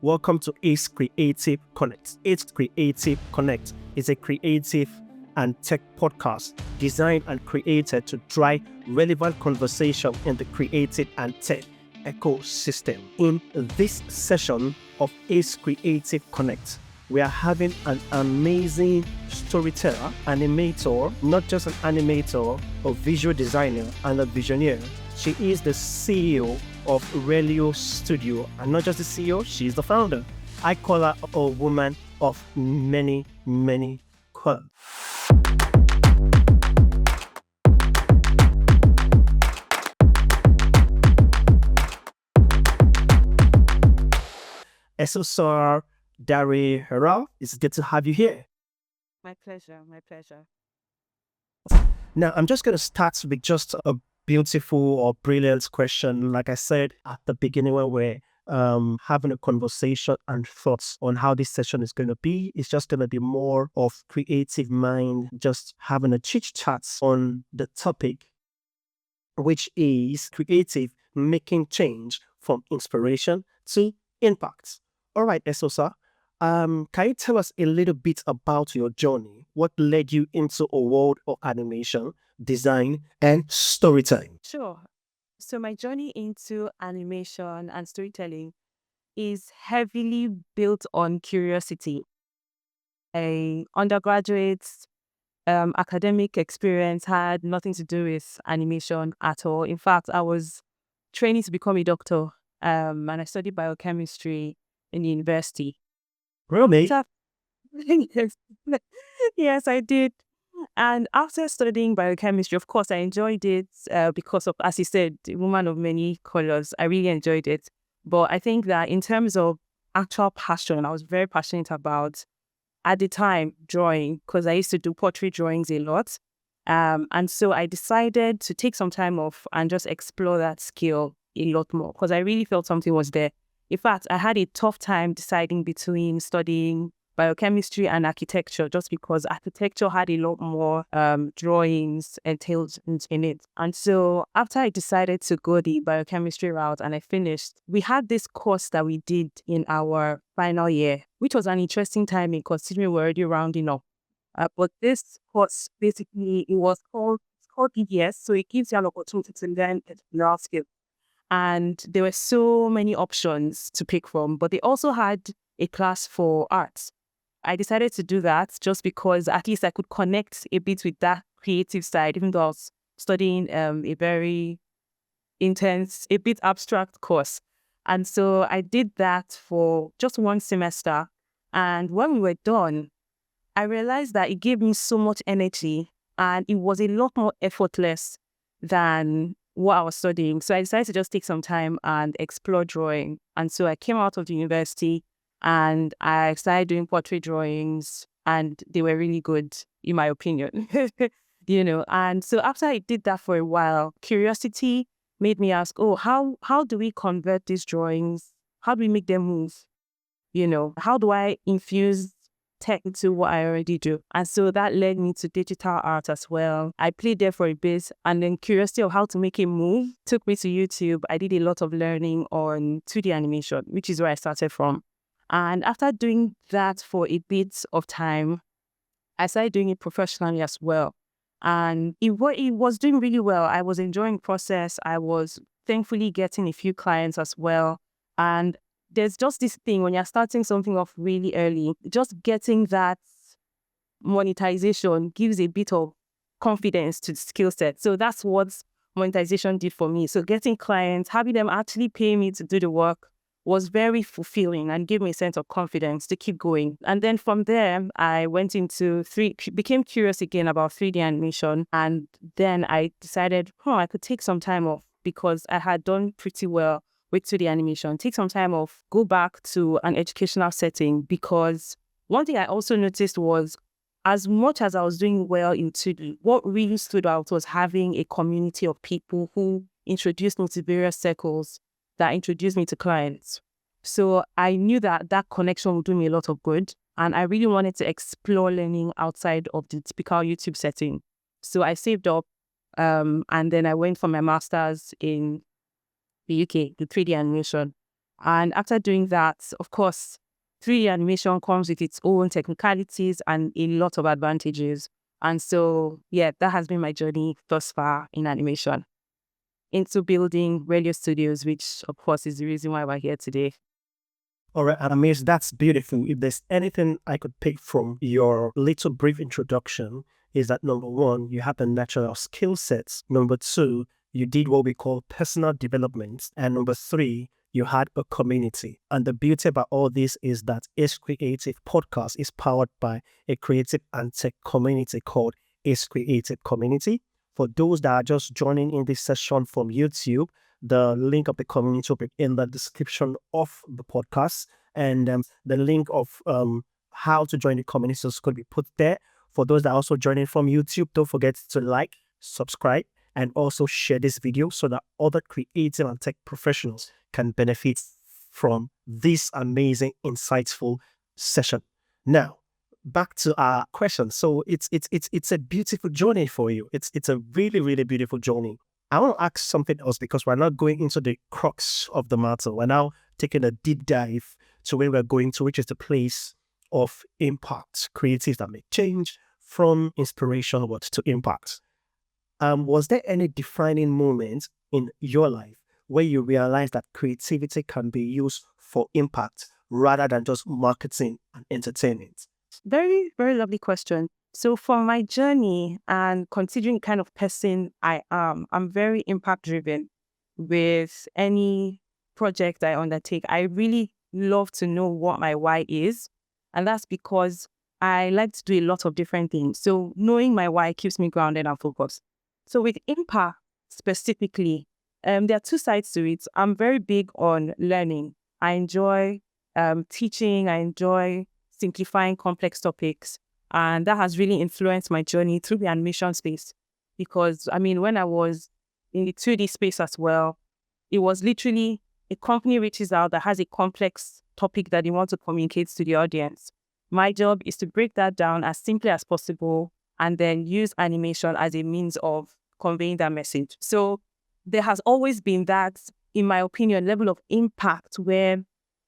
Welcome to Ace Creative Connect. Ace Creative Connect is a creative and tech podcast designed and created to drive relevant conversation in the creative and tech ecosystem. In this session of Ace Creative Connect, we are having an amazing storyteller, animator, not just an animator, a visual designer and a visionary. She is the CEO of Relio Studio, and not just the CEO, she's the founder. I call her a woman of many colors. Esosa Dare Herald, it's good to have you here. My pleasure, my pleasure. Now, I'm just going to start with just a beautiful or brilliant question. Like I said at the beginning, when we're having a conversation and thoughts on how this session is going to be, it's just going to be more of creative mind, just having a chit chat on the topic, which is creative making change from inspiration to impact. All right, Esosa, can you tell us a little bit about your journey? What led you into a world of animation, design, and storytelling? Sure. So my journey into animation and storytelling is heavily built on curiosity. A undergraduate academic experience had nothing to do with animation at all. In fact, I was training to become a doctor, and I studied biochemistry in university. Really? Yes, yes, I did. And after studying biochemistry, of course, I enjoyed it because of, as you said, the woman of many colors. I really enjoyed it. But I think that in terms of actual passion, I was very passionate about, at the time, drawing, because I used to do pottery drawings a lot. And so I decided to take some time off and just explore that skill a lot more, because I really felt something was there. In fact, I had a tough time deciding between studying biochemistry and architecture, just because architecture had a lot more drawings entailed in it. And so after I decided to go the biochemistry route and I finished, we had this course that we did in our final year, which was an interesting timing considering we're already rounding up. But this course, basically, it's called EDS, so it gives you an opportunity to learn entrepreneurial skills. And there were so many options to pick from, but they also had a class for arts. I decided to do that just because at least I could connect a bit with that creative side, even though I was studying a very intense, a bit abstract course. And so I did that for just one semester. And when we were done, I realized that it gave me so much energy and it was a lot more effortless than what I was studying. So I decided to just take some time and explore drawing. And so I came out of the university and I started doing portrait drawings, and they were really good, in my opinion. And so after I did that for a while, curiosity made me ask, oh, how do we convert these drawings? How do we make them move? How do I infuse tech into what I already do? And so that led me to digital art as well. I played there for a bit, and then curiosity of how to make it move took me to YouTube. I did a lot of learning on 2D animation, which is where I started from. And after doing that for a bit of time, I started doing it professionally as well. And it was doing really well. I was enjoying the process. I was thankfully getting a few clients as well. And there's just this thing when you're starting something off really early, just getting that monetization gives a bit of confidence to the skill set. So that's what monetization did for me. So getting clients, having them actually pay me to do the work was very fulfilling and gave me a sense of confidence to keep going. And then from there, I went into became curious again about 3D animation. And then I decided, I could take some time off because I had done pretty well with 2D animation. Take some time off, go back to an educational setting, because one thing I also noticed was, as much as I was doing well in 2D, what really stood out was having a community of people who introduced me to various circles that introduced me to clients. So I knew that that connection would do me a lot of good. And I really wanted to explore learning outside of the typical YouTube setting. So I saved up and then I went for my master's in the UK, the 3D animation. And after doing that, of course, 3D animation comes with its own technicalities and a lot of advantages. And so, yeah, that has been my journey thus far in animation into building radio studios, which of course is the reason why we're here today. All right, Adamis, that's beautiful. If there's anything I could pick from your little brief introduction, is that number one, you have the natural skill sets. Number two, you did what we call personal development. And number three, you had a community. And the beauty about all this is that Ace Creative Podcast is powered by a creative and tech community called Ace Creative Community. For those that are just joining in this session from YouTube, the link of the community will be in the description of the podcast, and the link of how to join the community is going to be put there. For those that are also joining from YouTube, don't forget to like, subscribe, and also share this video so that other creative and tech professionals can benefit from this amazing, insightful session. Now, back to our question. So it's a beautiful journey for you. It's a really, really beautiful journey. I want to ask something else because we're not going into the crux of the matter. We're now taking a deep dive to where we're going to, which is the place of impact, creatives that make change from inspiration to impact. Was there any defining moment in your life where you realized that creativity can be used for impact rather than just marketing and entertainment? Very, very lovely question. So for my journey and considering kind of person I am, I'm very impact driven with any project I undertake. I really love to know what my why is. And that's because I like to do a lot of different things. So knowing my why keeps me grounded and focused. So with impact specifically, there are two sides to it. I'm very big on learning. I enjoy teaching. I enjoy simplifying complex topics. And that has really influenced my journey through the animation space. Because, I mean, when I was in the 2D space as well, it was literally a company reaches out that has a complex topic that they want to communicate to the audience. My job is to break that down as simply as possible and then use animation as a means of conveying that message. So there has always been that, in my opinion, level of impact where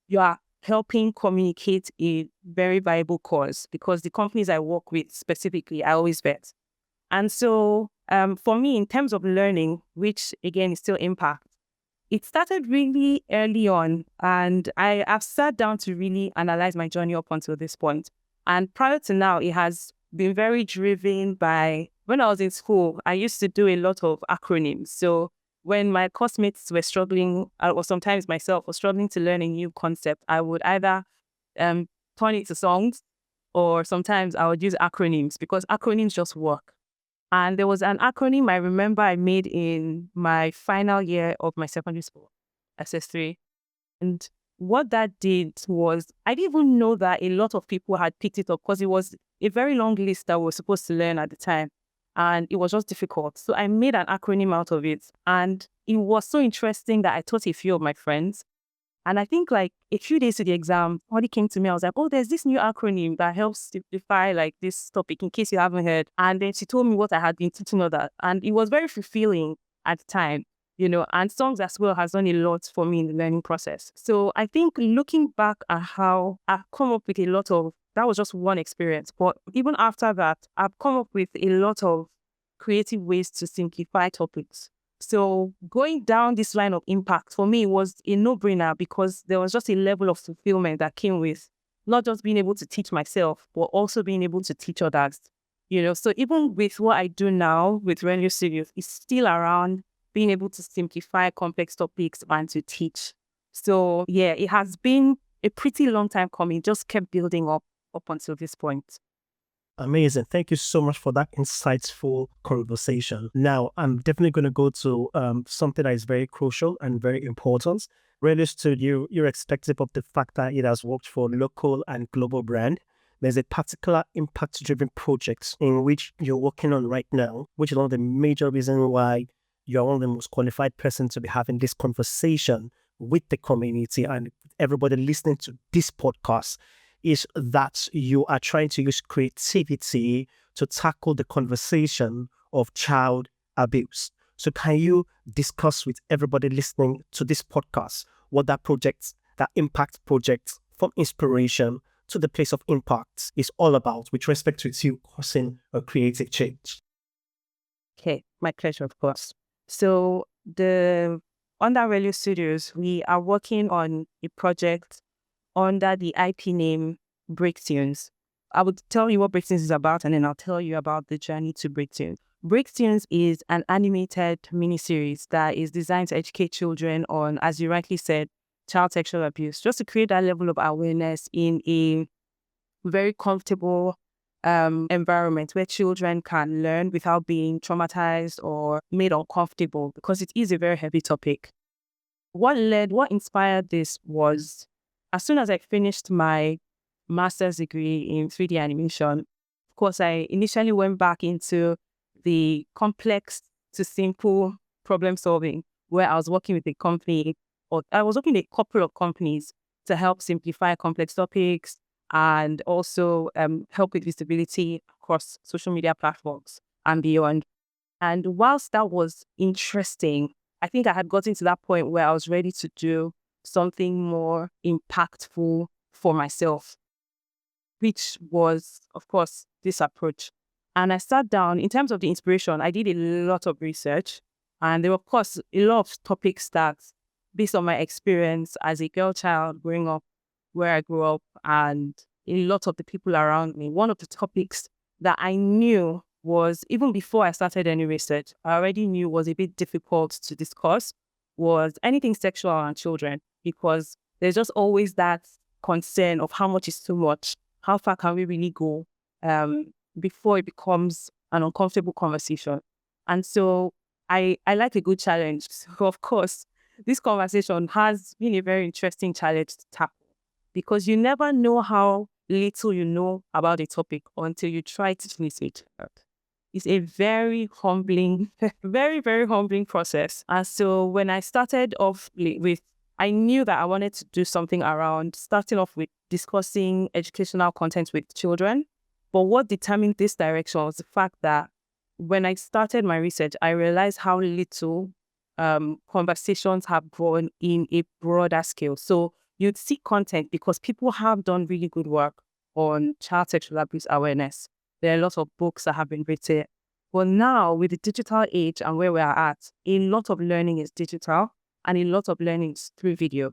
you are helping communicate a very viable cause, because the companies I work with specifically, I always vet. And so for me, in terms of learning, which again is still impact, it started really early on, and I've sat down to really analyze my journey up until this point. And prior to now, it has been very driven by, when I was in school, I used to do a lot of acronyms. So when my classmates were struggling, or sometimes myself was struggling to learn a new concept, I would either turn it to songs, or sometimes I would use acronyms because acronyms just work. And there was an acronym I remember I made in my final year of my secondary school, SS3. And what that did was, I didn't even know that a lot of people had picked it up because it was a very long list that we were supposed to learn at the time. And it was just difficult. So I made an acronym out of it. And it was so interesting that I taught a few of my friends. And I think like a few days to the exam, somebody came to me. I was like, oh, there's this new acronym that helps simplify like this topic in case you haven't heard. And then she told me what I had been teaching her that. And it was very fulfilling at the time, and songs as well has done a lot for me in the learning process. So I think looking back at how I've come up with a lot of, that was just one experience. But even after that, I've come up with a lot of creative ways to simplify topics. So going down this line of impact for me was a no-brainer because there was just a level of fulfillment that came with not just being able to teach myself, but also being able to teach others. So even with what I do now with Radio Studios, it's still around being able to simplify complex topics and to teach. So yeah, it has been a pretty long time coming, just kept building up until this point. Amazing. Thank you so much for that insightful conversation. Now, I'm definitely going to go to something that is very crucial and very important. Radio Studio, irrespective of the fact that it has worked for local and global brand, there's a particular impact-driven project in which you're working on right now, which is one of the major reasons why you're one of the most qualified persons to be having this conversation with the community and everybody listening to this podcast, is that you are trying to use creativity to tackle the conversation of child abuse. So can you discuss with everybody listening to this podcast, what that impact project from inspiration to the place of impact is all about with respect to you causing a creative change. Okay, my pleasure, of course. So under Relio Studios, we are working on a project under the IP name Breaktunes. I would tell you what Breaktunes is about, and then I'll tell you about the journey to Breaktunes. Breaktunes is an animated miniseries that is designed to educate children on, as you rightly said, child sexual abuse, just to create that level of awareness in a very comfortable environment where children can learn without being traumatized or made uncomfortable, because it is a very heavy topic. What inspired this was, as soon as I finished my master's degree in 3D animation, of course, I initially went back into the complex to simple problem solving, where I was working with a company, or I was working with a couple of companies to help simplify complex topics and also help with visibility across social media platforms and beyond. And whilst that was interesting, I think I had gotten to that point where I was ready to do something more impactful for myself, which was, of course, this approach. And I sat down. In terms of the inspiration, I did a lot of research. And there were, of course, a lot of topics that, based on my experience as a girl child growing up where I grew up and a lot of the people around me, one of the topics that I knew was, even before I started any research, I already knew was a bit difficult to discuss, was anything sexual around children, because there's just always that concern of how much is too much, how far can we really go before it becomes an uncomfortable conversation. And so I like a good challenge. So of course, this conversation has been a very interesting challenge to tackle, because you never know how little you know about a topic until you try to finish it. It's a very humbling, very, very humbling process. And so when I started off with, I knew that I wanted to do something around starting off with discussing educational content with children. But what determined this direction was the fact that when I started my research, I realized how little conversations have grown in a broader scale. So you'd see content because people have done really good work on child sexual abuse awareness. There are lots of books that have been written. But now, with the digital age and where we are at, a lot of learning is digital and a lot of learning is through video.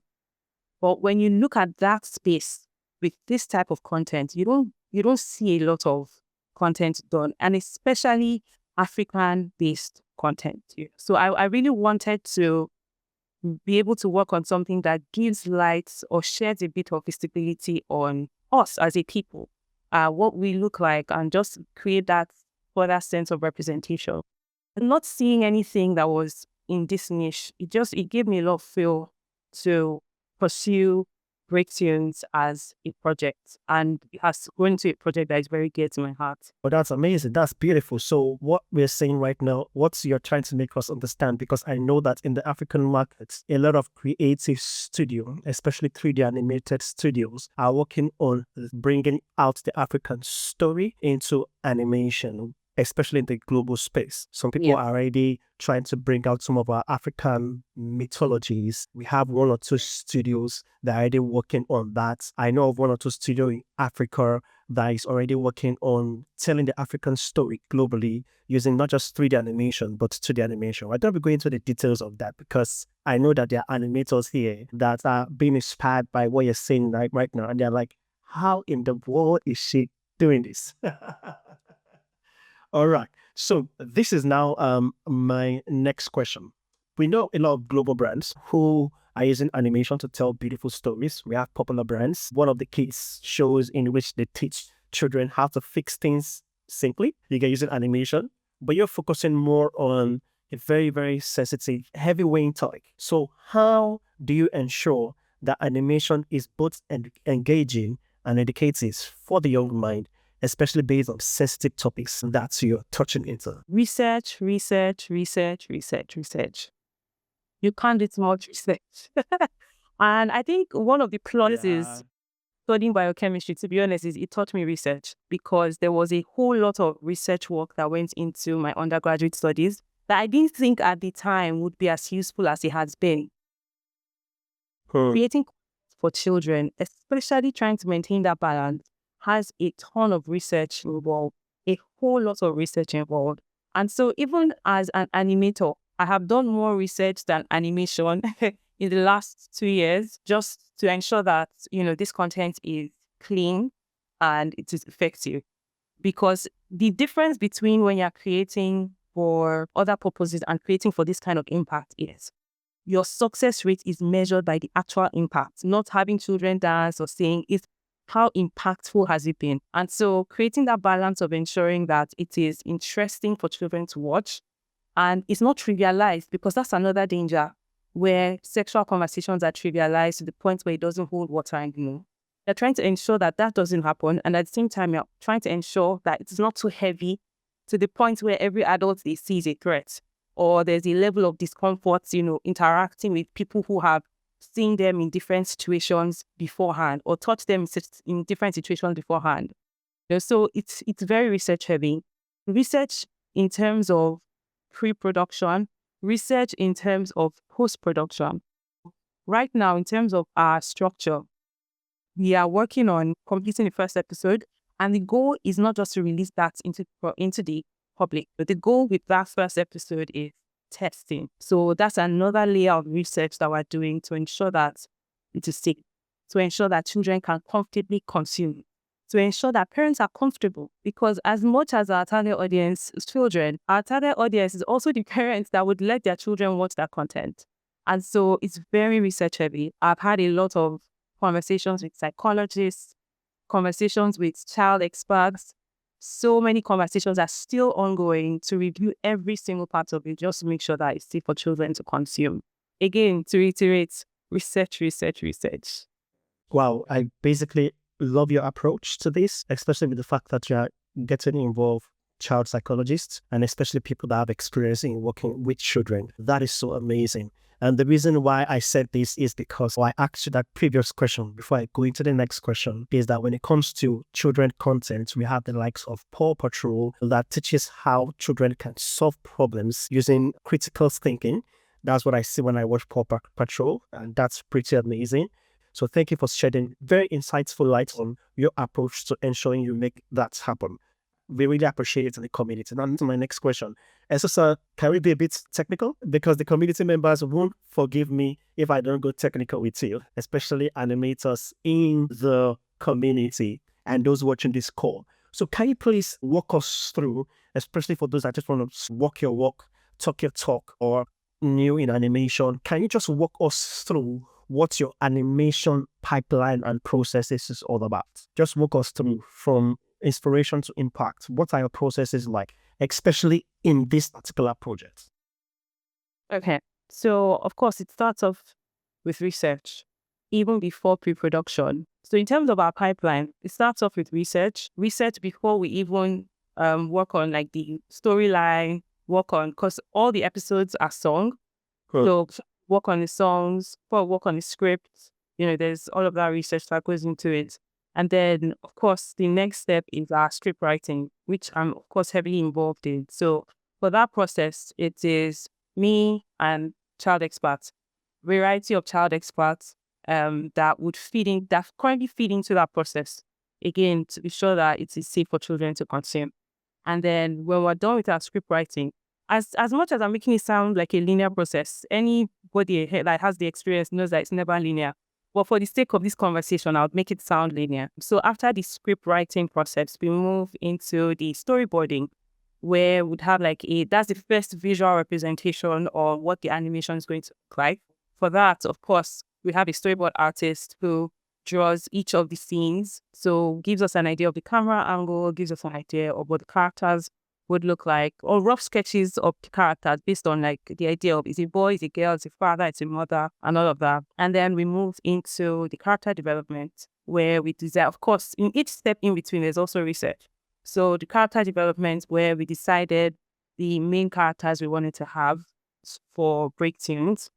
But when you look at that space with this type of content, you don't see a lot of content done, and especially African-based content. So I really wanted to be able to work on something that gives light or sheds a bit of visibility on us as a people, what we look like, and just create that further sense of representation. Not seeing anything that was in this niche, it gave me a lot of feel to pursue Breaktunes as a project, and it has grown into a project that is very dear to my heart. Well, that's amazing. That's beautiful. So what we're saying right now, what you're trying to make us understand, because I know that in the African markets, a lot of creative studio, especially 3D animated studios, are working on bringing out the African story into animation, especially in the global space. Some people are already trying to bring out some of our African mythologies. We have one or two studios that are already working on that. I know of one or two studios in Africa that is already working on telling the African story globally using not just 3D animation, but 2D animation. I don't be going into the details of that because I know that there are animators here that are being inspired by what you're saying right now. And they're like, how in the world is she doing this? All right. So this is now my next question. We know a lot of global brands who are using animation to tell beautiful stories. We have popular brands. One of the kids shows in which they teach children how to fix things simply. You can use animation, but you're focusing more on a very, very sensitive, heavyweight topic. So how do you ensure that animation is both engaging and educative for the young mind, especially based on sensitive topics that you're touching into? Research. You can't do too much research. And I think one of the pluses studying biochemistry, to be honest, is it taught me research, because there was a whole lot of research work that went into my undergraduate studies that I didn't think at the time would be as useful as it has been. Creating for children, especially trying to maintain that balance, has a ton of research involved, a whole lot of research involved. And so even as an animator, I have done more research than animation in the last 2 years, just to ensure that, this content is clean and it is effective. Because the difference between when you're creating for other purposes and creating for this kind of impact is your success rate is measured by the actual impact, not having children dance or sing. It's how impactful has it been? And so creating that balance of ensuring that it is interesting for children to watch and it's not trivialized, because that's another danger where sexual conversations are trivialized to the point where it doesn't hold water anymore. You're trying to ensure that that doesn't happen. And at the same time, you're trying to ensure that it's not too heavy to the point where every adult they see is a threat, or there's a level of discomfort, interacting with people who have seen them in different situations beforehand or taught them in different situations beforehand. So it's very research heavy. Research in terms of pre-production, research in terms of post-production. Right now, in terms of our structure, we are working on completing the first episode, and the goal is not just to release that into the public, but the goal with that first episode is testing. So that's another layer of research that we're doing to ensure that it is safe, to ensure that children can comfortably consume, to ensure that parents are comfortable. Because as much as our target audience is children, our target audience is also the parents that would let their children watch that content. And so it's very research heavy. I've had a lot of conversations with psychologists, conversations with child experts. So many conversations are still ongoing to review every single part of it, just to make sure that it's safe for children to consume. Again, to reiterate, research, research, research. Wow, I basically love your approach to this, especially with the fact that you're getting involved child psychologists and especially people that have experience in working with children. That is so amazing. And the reason why I said this is because I asked you that previous question before I go into the next question, is that when it comes to children content, we have the likes of Paw Patrol that teaches how children can solve problems using critical thinking. That's what I see when I watch Paw Patrol, and that's pretty amazing. So thank you for shedding very insightful light on your approach to ensuring you make that happen. We really appreciate it in the community. Now to my next question. Esosa, can we be a bit technical? Because the community members won't forgive me if I don't go technical with you, especially animators in the community and those watching this call. So can you please walk us through, especially for those that just want to walk your walk, talk your talk, or new in animation, can you just walk us through what your animation pipeline and processes is all about? Just walk us through from inspiration to impact. What are your processes like, especially in this particular project? Okay. So, of course, it starts off with research, even before pre-production. So in terms of our pipeline, it starts off with research before we even work on like the storyline, because all the episodes are song. So work on the songs, work on the script. There's all of that research that goes into it. And then, of course, the next step is our script writing, which I'm, of course, heavily involved in. So for that process, it is me and child experts, variety of child experts that currently feed into that process, again, to be sure that it is safe for children to consume. And then when we're done with our script writing, as much as I'm making it sound like a linear process, anybody that has the experience knows that it's never linear. But for the sake of this conversation, I'll make it sound linear. So after the script writing process, we move into the storyboarding, where we'd have that's the first visual representation of what the animation is going to look like. For that, of course, we have a storyboard artist who draws each of the scenes. So gives us an idea of the camera angle, gives us an idea of what the characters would look like, or rough sketches of the characters based on the idea of is it a boy, is it a girl, is it a father, it's a mother, and all of that. And then we move into the character development, where we design, of course, in each step in between, there's also research. So the character development, where we decided the main characters we wanted to have for break tunes.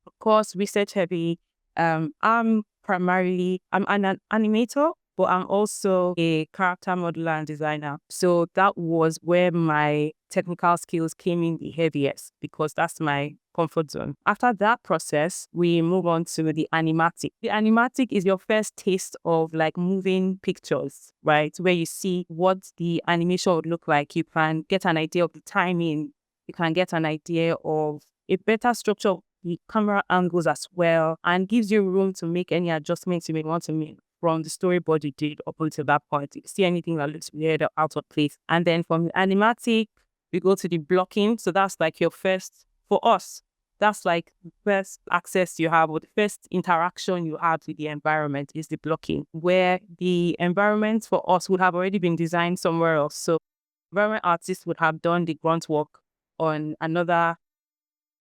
Of course, research heavy. I'm an animator, but I'm also a character modeler and designer. So that was where my technical skills came in the heaviest, because that's my comfort zone. After that process, we move on to the animatic. The animatic is your first taste of like moving pictures, right? Where you see what the animation would look like. You can get an idea of the timing. You can get an idea of a better structure of the camera angles as well, and gives you room to make any adjustments you may want to make from the storyboard you did up until that point. If you see anything that looks weird or out of place. And then from the animatic, we go to the blocking. So that's like your first, for us, that's like the first access you have, or the first interaction you have with the environment is the blocking, where the environment for us would have already been designed somewhere else. So environment artists would have done the grunt work on another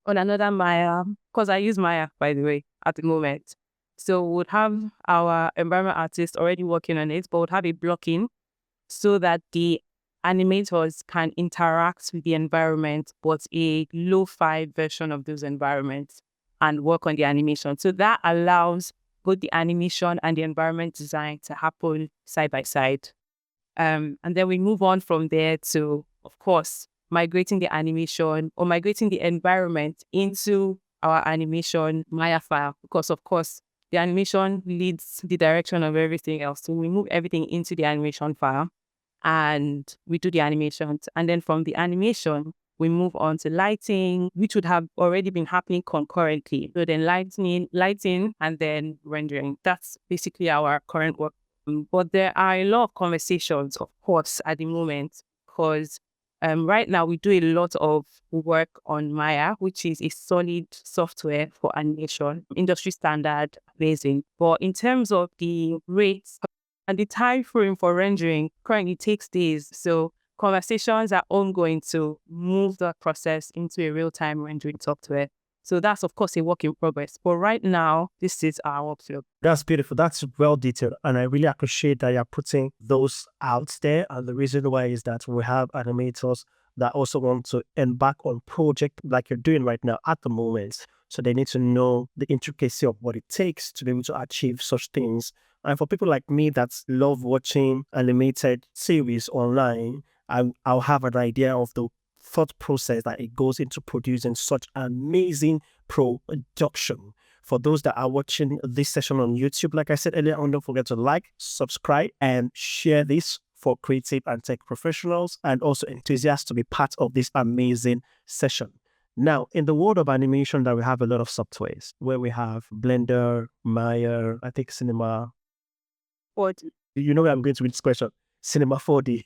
Maya, because I use Maya, by the way, at the moment. So we would have our environment artist already working on it, but would have a blocking so that the animators can interact with the environment, but a lo-fi version of those environments, and work on the animation. So that allows both the animation and the environment design to happen side by side. And then we move on from there to, of course, migrating the animation or migrating the environment into our animation Maya file, because of course the animation leads the direction of everything else. So we move everything into the animation file and we do the animations. And then from the animation, we move on to lighting, which would have already been happening concurrently. So then lighting, and then rendering. That's basically our current work. But there are a lot of conversations, of course, at the moment, because right now we do a lot of work on Maya, which is a solid software for animation, industry standard, amazing. But in terms of the rates and the time frame for rendering, currently takes days. So conversations are ongoing to move that process into a real-time rendering software. So that's, of course, a work in progress. But right now, this is our workflow. That's beautiful. That's well detailed. And I really appreciate that you're putting those out there. And the reason why is that we have animators that also want to embark on project like you're doing right now at the moment. So they need to know the intricacy of what it takes to be able to achieve such things. And for people like me that love watching animated series online, I'll have an idea of the thought process that it goes into producing such amazing production. For those that are watching this session on YouTube, like I said earlier on, don't forget to like, subscribe, and share this for creative and tech professionals and also enthusiasts to be part of this amazing session. Now, in the world of animation, that we have a lot of softwares where we have Blender, Maya, I think Cinema. What? You know where I'm going to with this question. Cinema 4D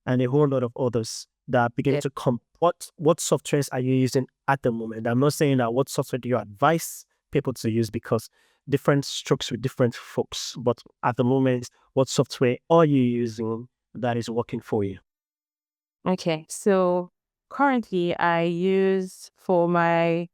and a whole lot of others that begin to come. What softwares are you using at the moment? I'm not saying that what software do you advise people to use, because different strokes with different folks. But at the moment, what software are you using that is working for you? Okay, so currently I use, for my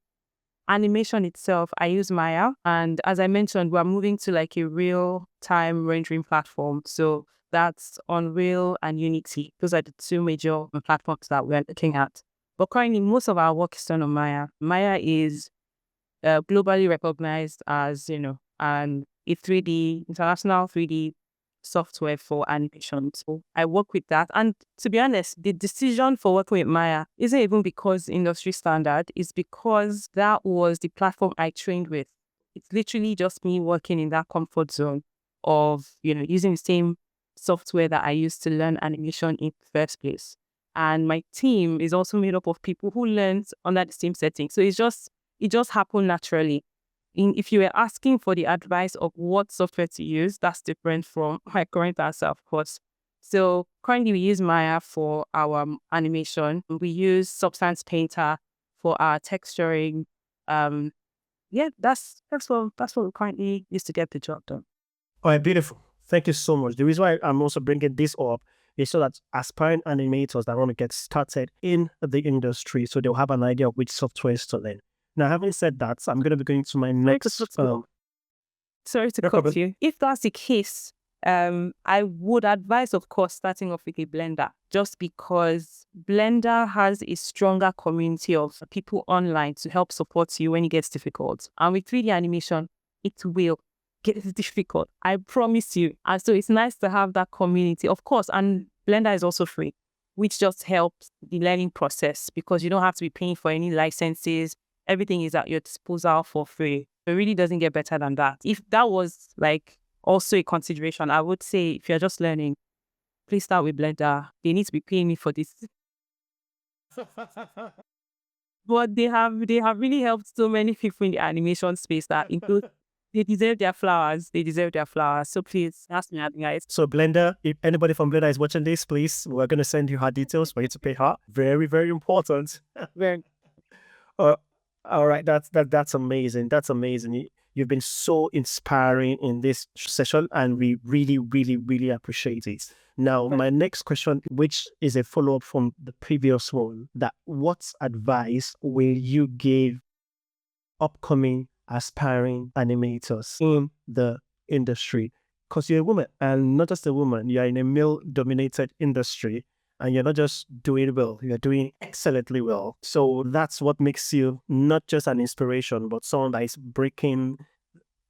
animation itself, I use Maya. And as I mentioned, we're moving to like a real-time rendering platform. So that's Unreal and Unity. Those are the two major platforms that we're looking at. But currently, most of our work is done on Maya. Maya is globally recognized as, an international 3D software for animation. So I work with that. And to be honest, the decision for working with Maya isn't even because industry standard, it's because that was the platform I trained with. It's literally just me working in that comfort zone of, using the same software that I used to learn animation in the first place. And my team is also made up of people who learned under the same setting. So it just happened naturally. If you were asking for the advice of what software to use, that's different from my current answer, of course. So currently we use Maya for our animation. We use Substance Painter for our texturing. That's what we currently use to get the job done. All right, beautiful. Thank you so much. The reason why I'm also bringing this up is so that aspiring animators that want to get started in the industry, so they'll have an idea of which softwares to learn. Now, having said that, I'm going to be going to my next... Sorry to cut you. If that's the case, I would advise, of course, starting off with a Blender, just because Blender has a stronger community of people online to help support you when it gets difficult. And with 3D animation, it will get difficult. I promise you. And so it's nice to have that community, of course. And Blender is also free, which just helps the learning process because you don't have to be paying for any licenses, everything is at your disposal for free. It really doesn't get better than that. If that was like also a consideration, I would say if you're just learning, please start with Blender. They need to be paying me for this. But they have really helped so many people in the animation space that include they deserve their flowers. They deserve their flowers. So please ask me, guys. So Blender, if anybody from Blender is watching this, please, we're going to send you her details for you to pay her. Very, very important. Very All right, that's amazing. That's amazing. You've been so inspiring in this session, and we really, really, really appreciate it. Now, my next question, which is a follow-up from the previous one, that what advice will you give upcoming aspiring animators in the industry? Because you're a woman, and not just a woman, you're in a male-dominated industry, and you're not just doing well, you're doing excellently well. So that's what makes you not just an inspiration, but someone that is breaking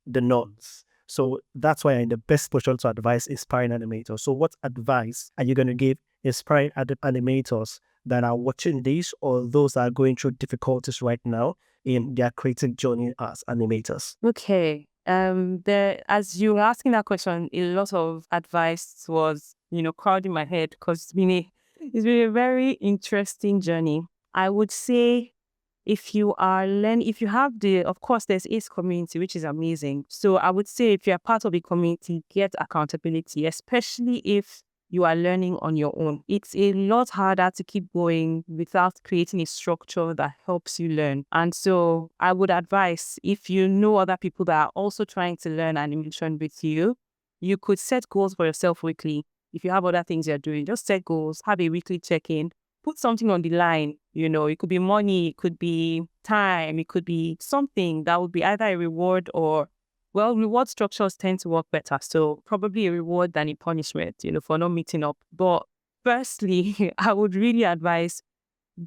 the norms. So that's why you're in the best position to advise inspiring animators. So what advice are you going to give inspiring animators that are watching this, or those that are going through difficulties right now in their creative journey as animators? okay. As you were asking that question, a lot of advice was, crowding my head because it's been a very interesting journey. I would say if you have of course, there's ACE community, which is amazing. So I would say if you're part of a community, get accountability, especially if you are learning on your own. It's a lot harder to keep going without creating a structure that helps you learn. And so I would advise, if you know other people that are also trying to learn animation with you, you could set goals for yourself weekly. If you have other things you're doing, just set goals, have a weekly check-in, put something on the line. It could be money, it could be time, it could be something that would be either a reward or, well, reward structures tend to work better. So probably a reward than a punishment, for not meeting up. But firstly, I would really advise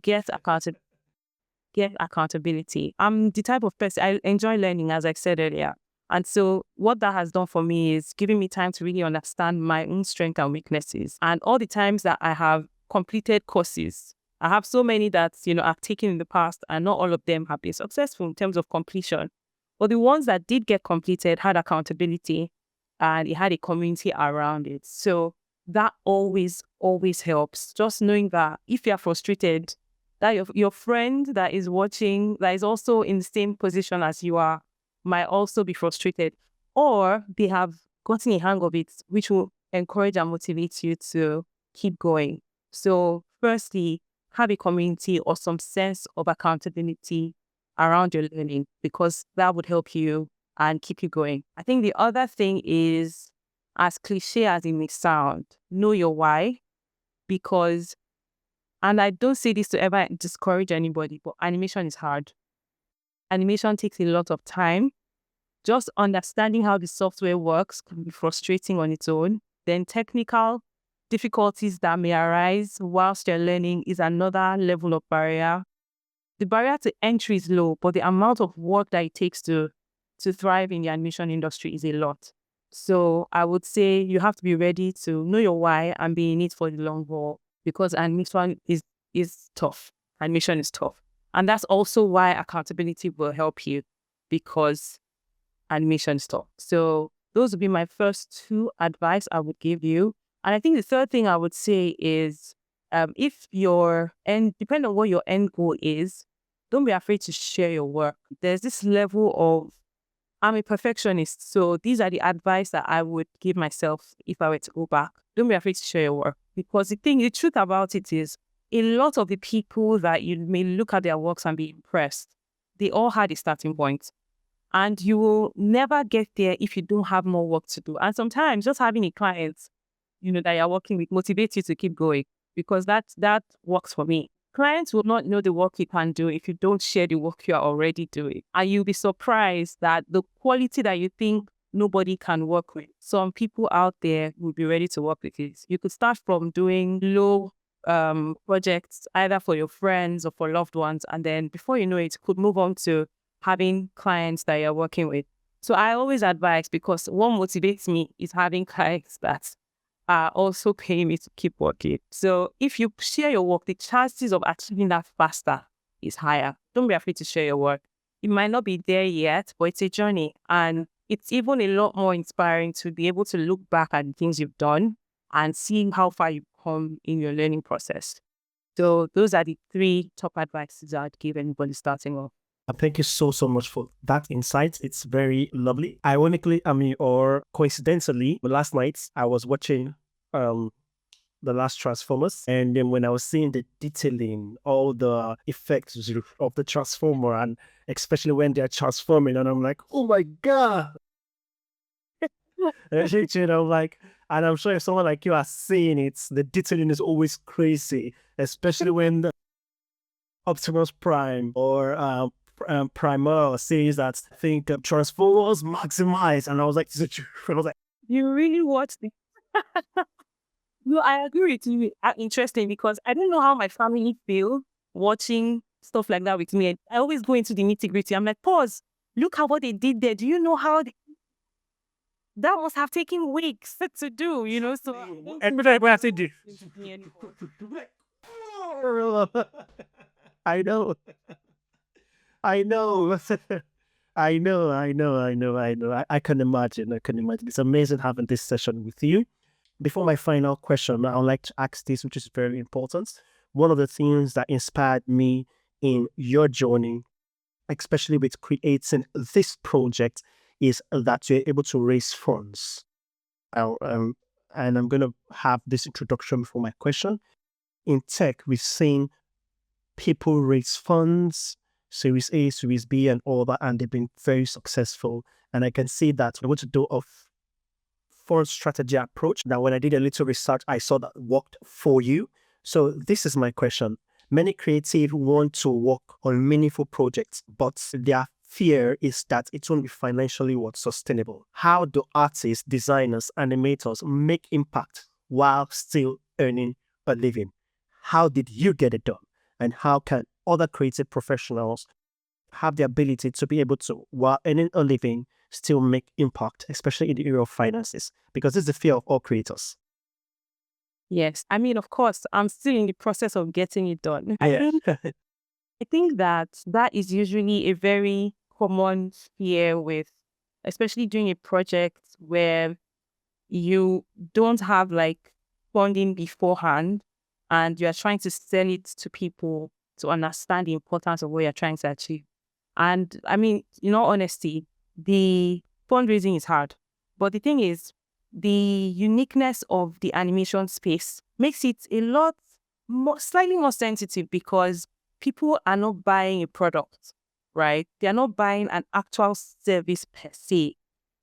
get accountability. I'm the type of person, I enjoy learning, as I said earlier. And so what that has done for me is giving me time to really understand my own strengths and weaknesses. And all the times that I have completed courses, I have so many that, I've taken in the past, and not all of them have been successful in terms of completion. But the ones that did get completed had accountability, and it had a community around it. So that always, always helps. Just knowing that if you're frustrated, that your friend that is watching, that is also in the same position as you are, might also be frustrated, or they have gotten a hang of it, which will encourage and motivate you to keep going. So firstly, have a community or some sense of accountability around your learning, because that would help you and keep you going. I think the other thing is, as cliche as it may sound, know your why, because, and I don't say this to ever discourage anybody, but animation is hard. Animation takes a lot of time. Just understanding how the software works can be frustrating on its own. Then technical difficulties that may arise whilst you're learning is another level of barrier. The barrier to entry is low, but the amount of work that it takes to thrive in the animation industry is a lot. So I would say you have to be ready to know your why and be in it for the long haul, because animation is tough. Animation is tough. And that's also why accountability will help you, because animation is tough. So those would be my first two advice I would give you. And I think the third thing I would say is, if depending on what your end goal is, don't be afraid to share your work. There's this level of, I'm a perfectionist, so these are the advice that I would give myself if I were to go back. Don't be afraid to share your work, because the truth about it is, a lot of the people that you may look at their works and be impressed, they all had a starting point. And you will never get there if you don't have more work to do. And sometimes just having a client, that you're working with motivates you to keep going, because that works for me. Clients will not know the work you can do if you don't share the work you are already doing. And you'll be surprised that the quality that you think nobody can work with, some people out there will be ready to work with it. You could start from doing low projects, either for your friends or for loved ones. And then before you know it, could move on to having clients that you're working with. So I always advise, because what motivates me is having clients that are also paying me to keep working. So if you share your work, the chances of achieving that faster is higher. Don't be afraid to share your work. It might not be there yet, but it's a journey. And it's even a lot more inspiring to be able to look back at the things you've done and seeing how far you've come in your learning process. So those are the 3 top advices I'd give anybody starting off. Thank you so much for that insight. It's very lovely. Ironically, or coincidentally, last night I was watching the last Transformers, and then when I was seeing the detailing, all the effects of the Transformer, and especially when they're transforming, and I'm like, oh my god! And I'm like, and I'm sure if someone like you are seeing it, the detailing is always crazy, especially when the Optimus Prime or Primal says that I think Transformers maximize, and I was like, is it true? I was like, You really watch the... No, I agree with you. Interesting, because I don't know how my family feel watching stuff like that with me. I always go into the nitty-gritty. I'm like, pause. Look at what they did there. Do you know how that must have taken weeks to do, So and I have to do. I know. I know. I know. I can imagine. It's amazing having this session with you. Before my final question, I would like to ask this, which is very important. One of the things that inspired me in your journey, especially with creating this project, is that you're able to raise funds. And I'm going to have this introduction for my question. In tech, we've seen people raise funds, Series A, Series B, and all that, and they've been very successful. And I can see that we're going to do a fund strategy approach. Now, when I did a little research, I saw that worked for you. So this is my question. Many creatives want to work on meaningful projects, but their fear is that it won't be financially sustainable. How do artists, designers, animators make impact while still earning a living? How did you get it done? And how can other creative professionals have the ability to be able to, while earning a living, still make impact, especially in the area of finances? Because this is the fear of all creators. Yes. I mean, of course, I'm still in the process of getting it done. Yeah. I think that is usually a very common fear with, especially doing a project where you don't have like funding beforehand and you are trying to sell it to people to understand the importance of what you're trying to achieve. And I mean, in all honesty, the fundraising is hard. But the thing is, the uniqueness of the animation space makes it a lot more, slightly more sensitive, because people are not buying a product, right? They are not buying an actual service per se.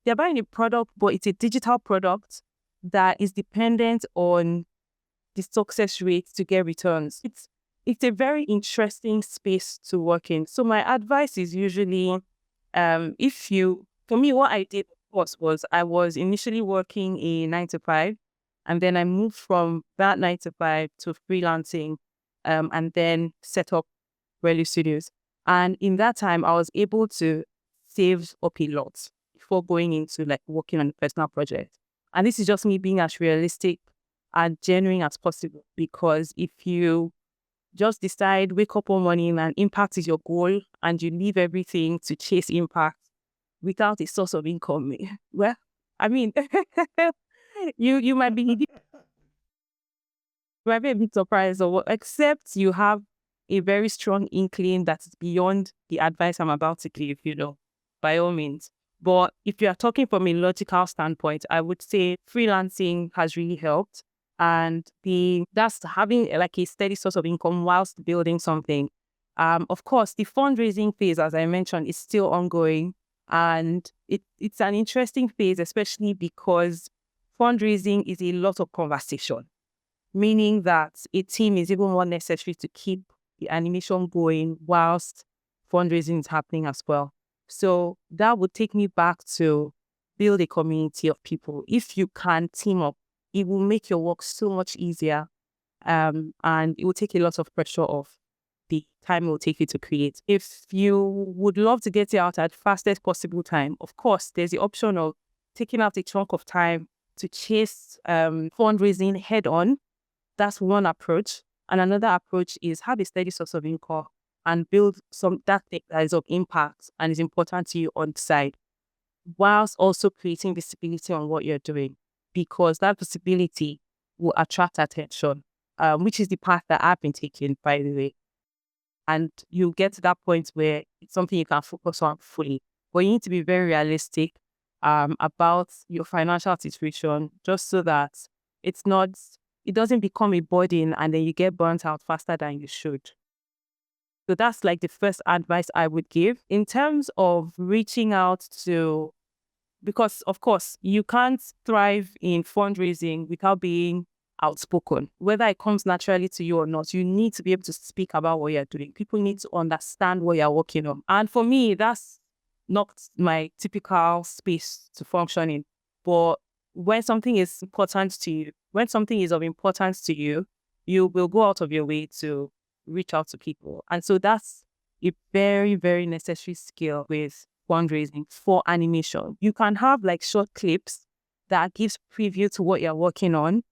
They're buying a product, but it's a digital product that is dependent on the success rate to get returns. It's a very interesting space to work in. So my advice is usually, for me, what I did was I was initially working a 9 to 5, and then I moved from that 9 to 5 to freelancing, and then set up Relly Studios. And in that time, I was able to save up a lot before going into like working on a personal project. And this is just me being as realistic and genuine as possible, because if you just decide, wake up one morning and impact is your goal, and you leave everything to chase impact without a source of income, well, I mean, you might be a bit surprised, or except you have a very strong inkling that's beyond the advice I'm about to give, by all means. But if you are talking from a logical standpoint, I would say freelancing has really helped. And that's having like a steady source of income whilst building something. Of course, the fundraising phase, as I mentioned, is still ongoing. And it's an interesting phase, especially because fundraising is a lot of conversation, meaning that a team is even more necessary to keep the animation going whilst fundraising is happening as well. So that would take me back to build a community of people. If you can team up, it will make your work so much easier, and it will take a lot of pressure off the time it will take you to create. If you would love to get it out at fastest possible time, of course, there's the option of taking out a chunk of time to chase fundraising head on. That's one approach. And another approach is have a steady source of income and build that thing that is of impact and is important to you on the side, whilst also creating visibility on what you're doing, because that visibility will attract attention, which is the path that I've been taking, by the way. And you get to that point where it's something you can focus on fully. But you need to be very realistic about your financial situation, just so that it doesn't become a burden and then you get burnt out faster than you should. So that's like the first advice I would give in terms of reaching out to, because of course you can't thrive in fundraising without being outspoken. Whether it comes naturally to you or not, you need to be able to speak about what you're doing. People need to understand what you're working on. And for me, that's not my typical space to function in. But when something is important to you, when something is of importance to you, you will go out of your way to reach out to people. And so that's a very, very necessary skill with fundraising for animation. You can have like short clips that gives preview to what you're working on.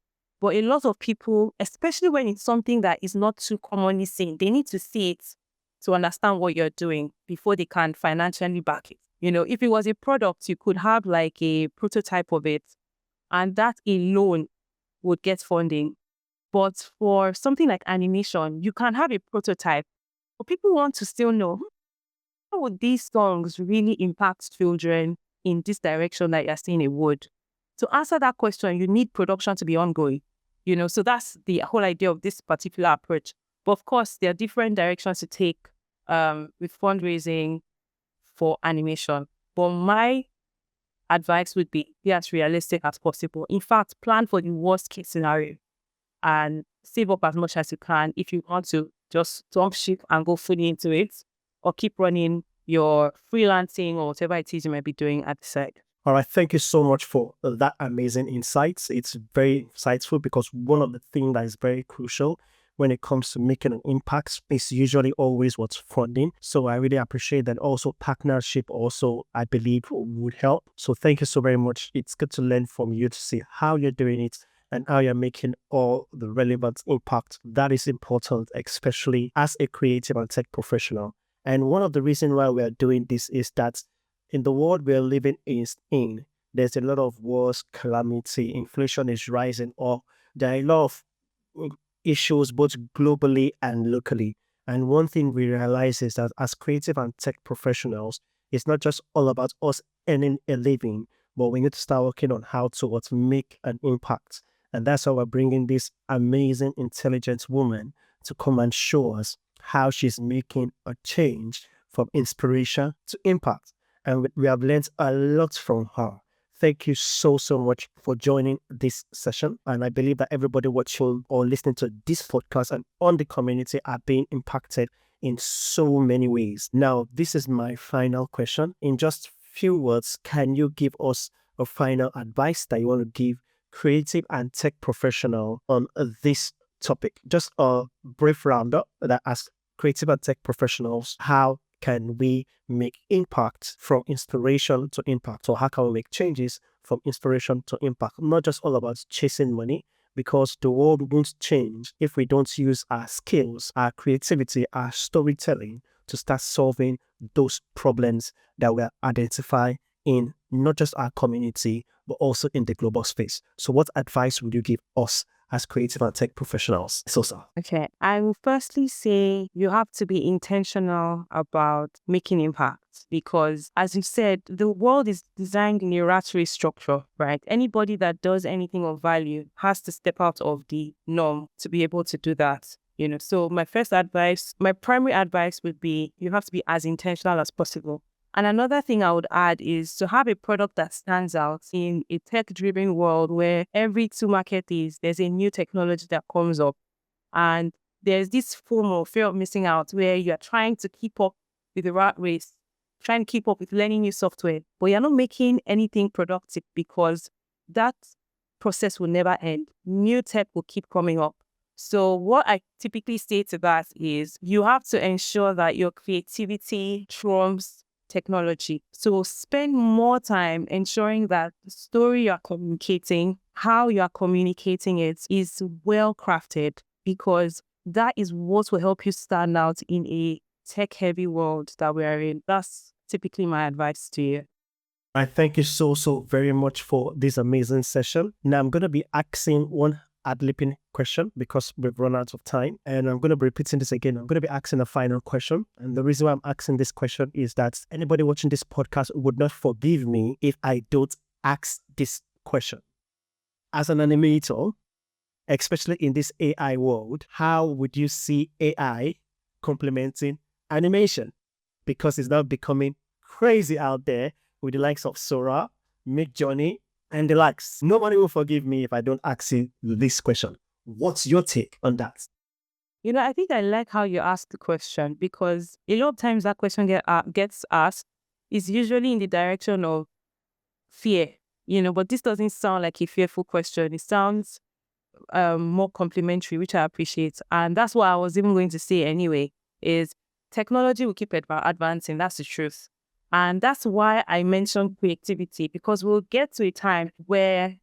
But a lot of people, especially when it's something that is not too commonly seen, they need to see it to understand what you're doing before they can financially back it. If it was a product, you could have like a prototype of it, and that alone would get funding. But for something like animation, you can have a prototype, but people want to still know, how would these songs really impact children in this direction that you're saying it would? To answer that question, you need production to be ongoing. So that's the whole idea of this particular approach. But of course, there are different directions to take with fundraising for animation. But my advice would be as realistic as possible. In fact, plan for the worst case scenario and save up as much as you can if you want to just jump ship and go fully into it, or keep running your freelancing or whatever it is you might be doing at the side. All right, thank you so much for that amazing insights. It's very insightful, because one of the things that is very crucial when it comes to making an impact is usually always what's funding. So I really appreciate that. Also, partnership also, I believe, would help. So thank you so very much. It's good to learn from you to see how you're doing it and how you're making all the relevant impact. That is important, especially as a creative and tech professional. And one of the reasons why we are doing this is that in the world we're living in, there's a lot of wars, calamity, inflation is rising, or there are a lot of issues both globally and locally. And one thing we realize is that as creative and tech professionals, it's not just all about us earning a living, but we need to start working on how to make an impact. And that's why we're bringing this amazing, intelligent woman to come and show us how she's making a change from inspiration to impact. And we have learned a lot from her. Thank you so much for joining this session. And I believe that everybody watching or listening to this podcast and on the community are being impacted in so many ways. Now, this is my final question. In just few words, can you give us a final advice that you want to give creative and tech professional on this topic? Just a brief roundup that asks creative and tech professionals, how can we make impact from inspiration to impact? Or how can we make changes from inspiration to impact? Not just all about chasing money, because the world won't change if we don't use our skills, our creativity, our storytelling to start solving those problems that we identify in not just our community, but also in the global space. So what advice would you give us as creative and tech professionals? Esosa. Okay, I will firstly say you have to be intentional about making impact, because as you said, the world is designed in a rat race structure, right? Anybody that does anything of value has to step out of the norm to be able to do that. So my primary advice would be you have to be as intentional as possible. And another thing I would add is to have a product that stands out in a tech-driven world where every 2 markets there's a new technology that comes up. And there's this FOMO, fear of missing out, where you're trying to keep up with the rat race, trying to keep up with learning new software, but you're not making anything productive, because that process will never end. New tech will keep coming up. So what I typically say to that is you have to ensure that your creativity trumps technology. So spend more time ensuring that the story you're communicating, how you are communicating it, is well crafted, because that is what will help you stand out in a tech-heavy world that we are in. That's typically my advice to you. I thank you so very much for this amazing session. Now I'm going to be asking one ad-libbing question because we've run out of time, and I'm going to be repeating this again. I'm going to be asking a final question, and the reason why I'm asking this question is that anybody watching this podcast would not forgive me if I don't ask this question. As an animator, especially in this AI world, how would you see AI complementing animation? Because it's now becoming crazy out there with the likes of Sora, Midjourney, and the likes. Nobody will forgive me if I don't ask you this question. What's your take on that? I think I like how you asked the question, because a lot of times that question gets asked is usually in the direction of fear, but this doesn't sound like a fearful question. It sounds more complimentary, which I appreciate. And that's what I was even going to say anyway, is technology will keep advancing. That's the truth. And that's why I mentioned creativity, because we'll get to a time where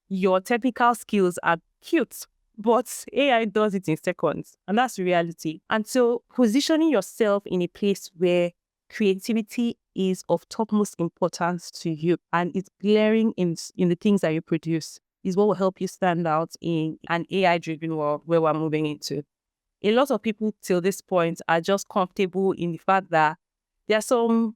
your technical skills are cute, but AI does it in seconds. And that's the reality. And so positioning yourself in a place where creativity is of topmost importance to you and it's glaring in the things that you produce is what will help you stand out in an AI-driven world where we're moving into. A lot of people till this point are just comfortable in the fact that there are still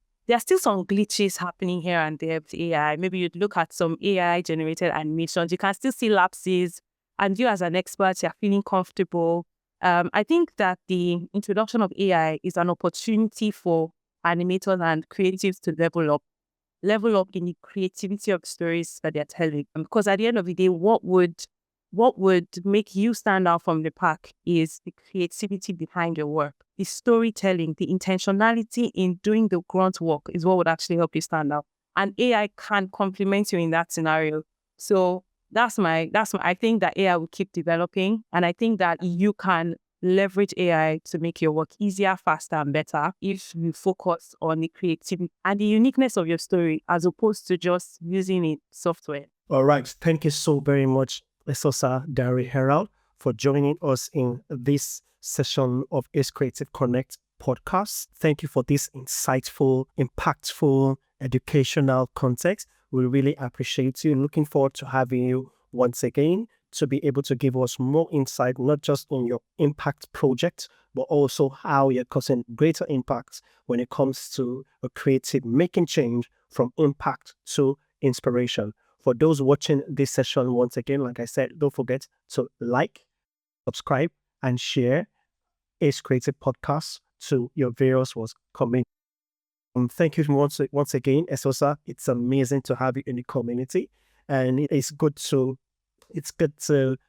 some glitches happening here and there with AI. Maybe you'd look at some AI-generated animations. You can still see lapses, and you as an expert, you're feeling comfortable. I think that the introduction of AI is an opportunity for animators and creatives to level up in the creativity of stories that they're telling. Because at the end of the day, what would make you stand out from the pack is the creativity behind your work. The storytelling, the intentionality in doing the grunt work is what would actually help you stand out. And AI can complement you in that scenario. So I think that AI will keep developing. And I think that you can leverage AI to make your work easier, faster, and better if you focus on the creativity and the uniqueness of your story as opposed to just using it software. All right. Thank you so very much, Esosa Dare Herald, for joining us in this session of Ace Creative Connect podcast. Thank you for this insightful, impactful, educational context. We really appreciate you. Looking forward to having you once again to be able to give us more insight, not just on your impact project, but also how you're causing greater impact when it comes to a creative making change from impact to inspiration. For those watching this session, once again, like I said, don't forget to like, subscribe, and share Ace Creative Podcast to your various community. Thank you once again, Esosa. It's amazing to have you in the community, and it's good to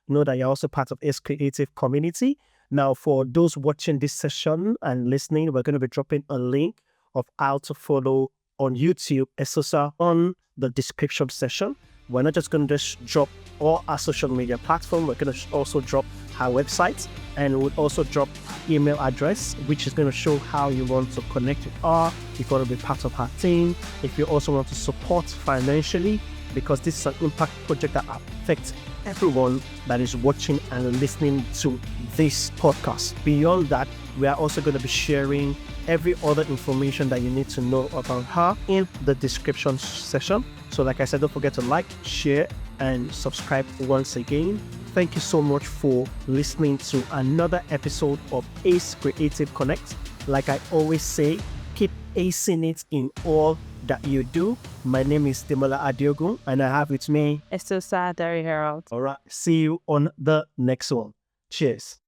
know that you're also part of Ace Creative community. Now, for those watching this session and listening, we're going to be dropping a link of how to follow on YouTube Esosa on the description section. We're not just going to just drop all our social media platform. We're going to also drop our website, and we'll also drop email address, which is going to show how you want to connect with her, if you want to be part of our team, if you also want to support financially, because this is an impact project that affects everyone that is watching and listening to this podcast. Beyond that, we are also going to be sharing every other information that you need to know about her in the description section. So like I said, don't forget to like, share, and subscribe once again. Thank you so much for listening to another episode of Ace Creative Connect. Like I always say, keep acing it in all that you do. My name is Demola Adeogun, and I have with me Esosa Dare Herald. All right. See you on the next one. Cheers.